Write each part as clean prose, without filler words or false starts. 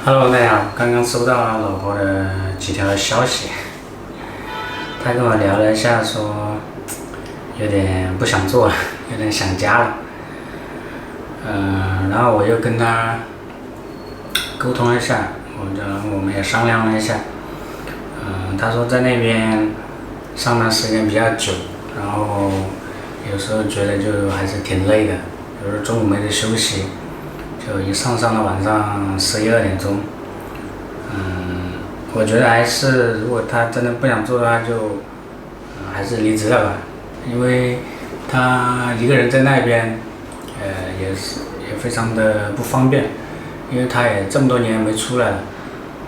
Hello，大家好，刚刚收到老婆的几条消息，她跟我聊了一下，说有点不想做了，有点想家了。然后我又跟她沟通了一下，我们也商量了一下。她说在那边上班时间比较久，然后有时候觉得就还是挺累的，有时候中午没得休息。就一上到晚上11、12点钟，我觉得还是如果他真的不想做的话，就还是离职了吧，因为他一个人在那边，也非常的不方便，因为他也这么多年没出来了，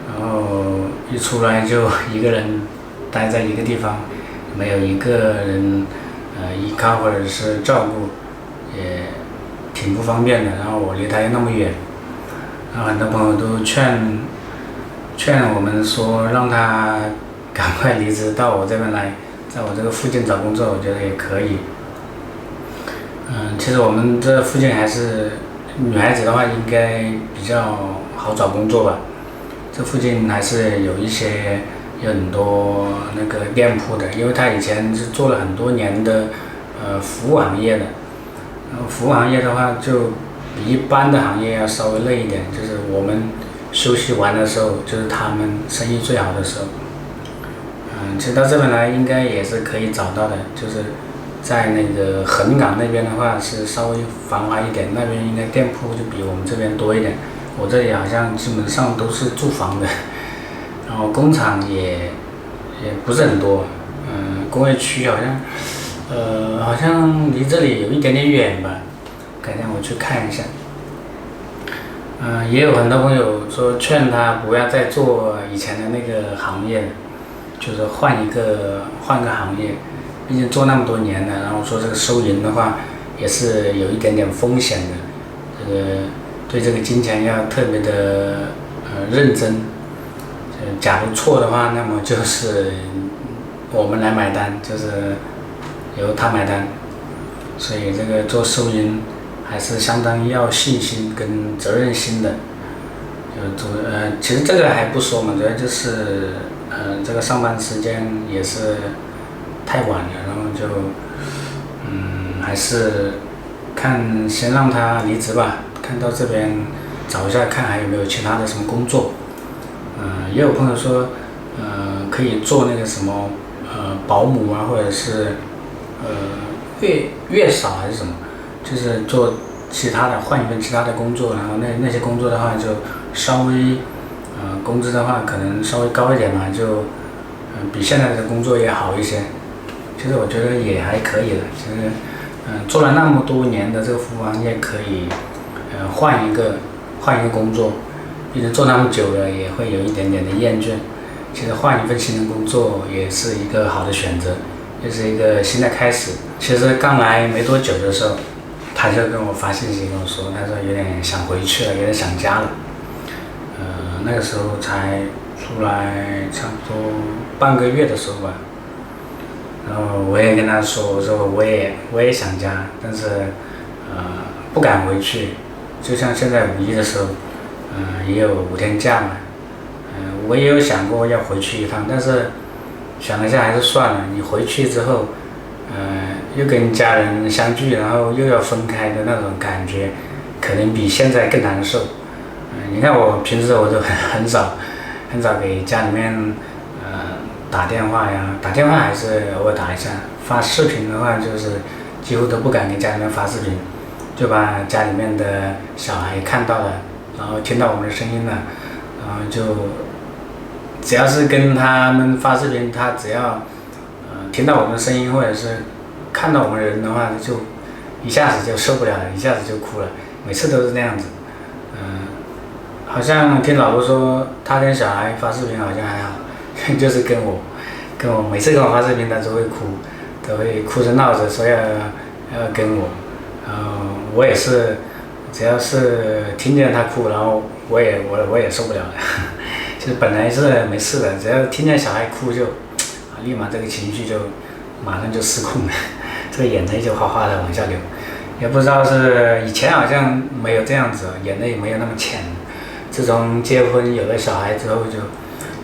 然后一出来就一个人待在一个地方，没有一个人依靠或者是照顾，也挺不方便的，然后我离他又那么远，然后很多朋友都劝我们说让他赶快离职到我这边来，在我这个附近找工作，我觉得也可以。其实我们这附近还是女孩子的话应该比较好找工作吧，这附近还是有很多那个店铺的，因为他以前是做了很多年的服务行业的。服务行业的话，就比一般的行业要稍微累一点。就是我们休息完的时候，就是他们生意最好的时候。其实到这边来应该也是可以找到的。就是在那个横岗那边的话是稍微繁华一点，那边应该店铺就比我们这边多一点。我这里好像基本上都是住房的，然后工厂也不是很多。工业区好像离这里有一点点远吧，改天我去看一下。也有很多朋友说劝他不要再做以前的那个行业了，就是换个行业，毕竟做那么多年了，然后说这个收银的话也是有一点点风险的，这个对这个金钱要特别的认真。假如错的话，那么就是我们来买单，就是由他买单。所以这个做收银还是相当要信心跟责任心的。其实这个还不说嘛，主要就是这个上班时间也是太晚了，然后就还是先让他离职吧，看到这边找一下看还有没有其他的什么工作。也有朋友说可以做那个什么保姆啊，或者是月嫂还是什么，就是做其他的，换一份其他的工作，然后那些工作的话就稍微工资的话可能稍微高一点嘛，就比现在的工作也好一些。其实我觉得也还可以的。其实做了那么多年的这个服务行业，可以换一个工作，毕竟做那么久了也会有一点点的厌倦。其实换一份新的工作也是一个好的选择，就是一个新的开始。其实刚来没多久的时候，他就跟我发信息跟我说，他说有点想回去了，有点想家了。那个时候才出来差不多半个月的时候吧。然后我也跟他说，我说我也想家，但是不敢回去。就像现在5一的时候，也有5天假嘛。我也有想过要回去一趟，但是想了一下还是算了。你回去之后，又跟家人相聚，然后又要分开的那种感觉，可能比现在更难受。你看我平时我都很少给家里面打电话呀，打电话还是偶尔打一下，发视频的话就是几乎都不敢给家里面发视频，就把家里面的小孩看到了，然后听到我们的声音了，然后就只要是跟他们发视频，他只要听到我们的声音或者是看到我们人的话，就一下子就受不了了，一下子就哭了，每次都是那样子。好像听老婆说，他跟小孩发视频好像还好，就是跟我每次跟我发视频，他都会哭着闹着说要跟我。我也是，只要是听见他哭，然后我也受不了了。就是本来是没事的，只要听见小孩哭就立马这个情绪就马上就失控了，这个眼泪就哗哗的往下流。也不知道是以前好像没有这样子，眼泪没有那么浅，自从结婚有了小孩之后，就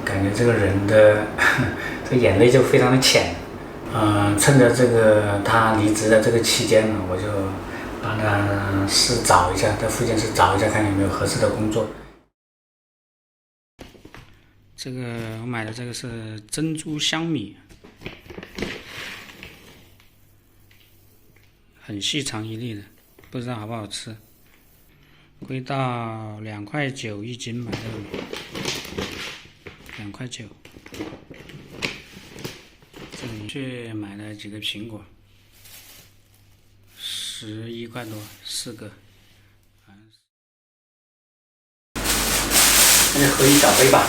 感觉这个人的这个眼泪就非常的浅。趁着这个他离职的这个期间呢，我就帮他找一下，在附近找一下，看有没有合适的工作。这个我买的这个是珍珠香米，很细长一粒的，不知道好不好吃。贵到2.9块一斤买的，2.9块。这里去买了几个苹果，11块多，4个。那就喝一小杯吧。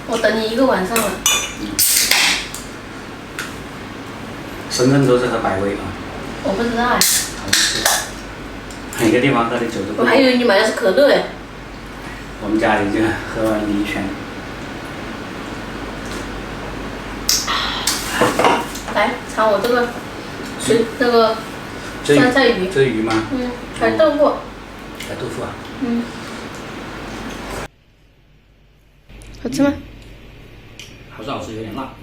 我等你1个晚上了。深圳都是喝百威啊。我不知道哎。每个地方喝的酒都不一样。我还以为你买的是可乐哎。我们家里就喝梨泉。来尝我这个那个酸菜鱼。这是鱼吗？还有豆腐。还有豆腐啊？好吃吗？好吃好吃，有点辣。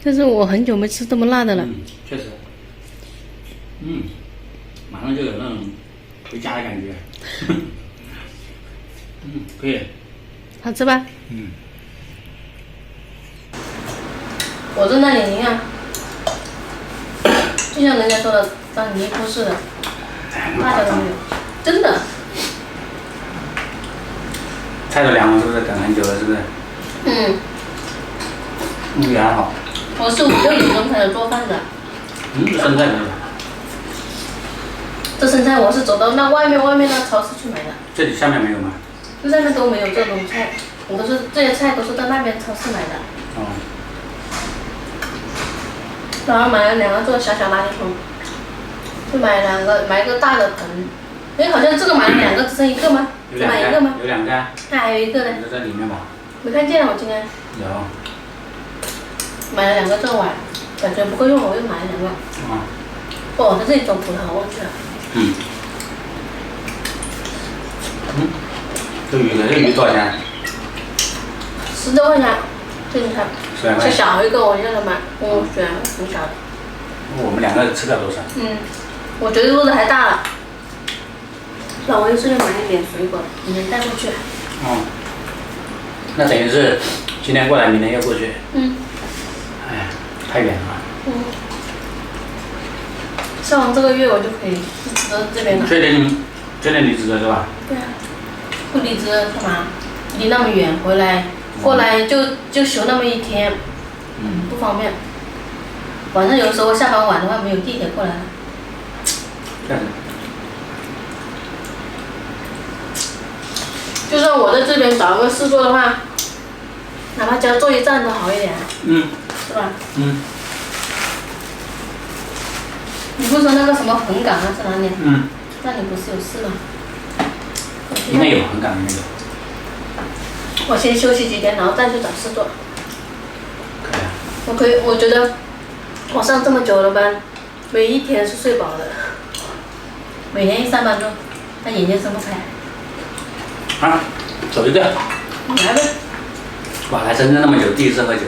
但是我很久没吃这么辣的了。确实。马上就有那种回家的感觉。可以。好吃吧？我在那里，你看，就像人家说的，当尼姑似的，辣椒都没有，真的。菜都凉了，是不是？等很久了，是不是？也还好。我是5、6点钟开始做饭的。生菜没有。这生菜我是走到那外面那超市去买的。这里下面没有吗？这上面都没有这种菜，这些菜都是到那边超市买的。然后买了2个这个小垃圾桶，就买一个大的盆。好像这个买了2个，只剩1个吗？只买1个吗？有2个。那还有1个呢。在里面吧？没看见我今天。有。买了2个这个碗，感觉不够用，我又买了2个。我在这里种葡萄，忘记了。这鱼多少钱？10多块钱，这你看。10块。小一个我叫他买，我选很小的。我们2个吃不了多少。我觉得肚子还大了。那我又顺便买一点水果，明天带过去。那等于是今天过来，明天要过去。太远了。上完这个月我就可以离职这边了。确定离职了是吧？对啊。不离职干嘛？离那么远回来，过来就休那么1天，不方便。晚上有的时候下班晚的话，没有地铁过来了。就算我在这边找个事做的话，哪怕加坐1站都好一点。是吧？你不是说那个什么横岗啊是哪里？那你不是有事吗？应该有横岗那个。我先休息几天，然后再去找事做。可以啊。我觉得我上这么久的班，每一天是睡饱的，每天1、3班钟，但眼睛睁不开。走就对。来呗。哇，来深圳那么久，第1次喝酒。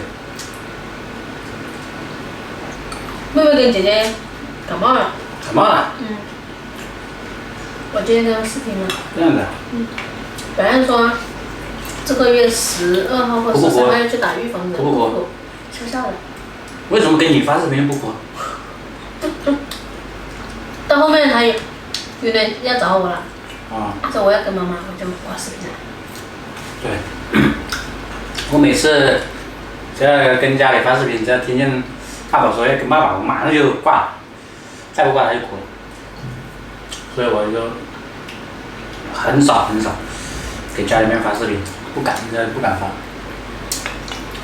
妹妹跟姐姐感冒了。感冒了？我今天跟她视频了。这样的。本来说这个月12号或13号要去打预防针，不笑笑的。为什么给你发视频不哭？到后面还有点要找我了。说我要跟妈妈，我就挂视频了。对。我每次只要跟家里发视频，只要听见爸爸说要跟爸爸，我马上就挂了，再不挂他就哭了。所以我就很少给家里面发视频，不敢发。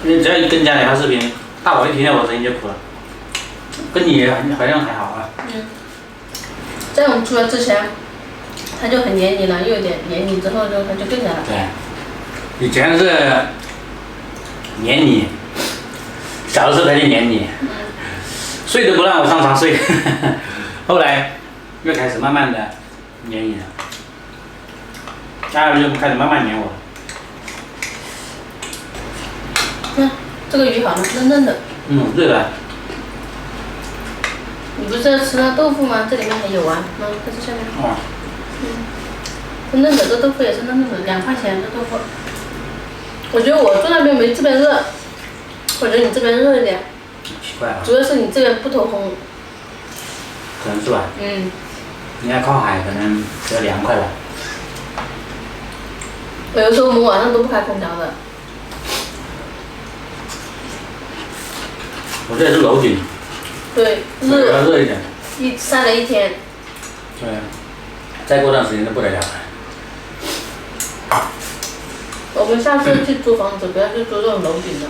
因为只要一跟家里发视频，大宝一听见我声音就哭了。跟你好像还好啊。在我们出来之前，他就很黏你了，又有点黏你，之后他就更加了。对，以前是黏你，小的时候他就黏你，睡都不让我上床睡，后来又开始慢慢的黏你了。那就开始慢慢黏我。看这个鱼好了，嫩嫩的。对的。你不是在吃那豆腐吗？这里面还有啊，在这下面。哦。嫩嫩的，这豆腐也是嫩嫩的，2块钱这豆腐。我觉得我住那边没这边热，我觉得你这边热一点。奇怪啊。主要是你这边不透风。可能是吧。应该靠海，可能比较凉快吧。有的时候我们晚上都不开空调的。我这也是楼顶。对，要热一点。晒了一天。对。再过段时间就不得了了。我们下次去租房子，不要去租这种楼顶的。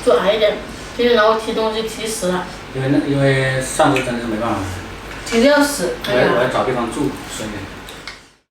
租矮一点，今天然后提东西提死了。因为上次真的是没办法。提的要死。我要找地方住，所以。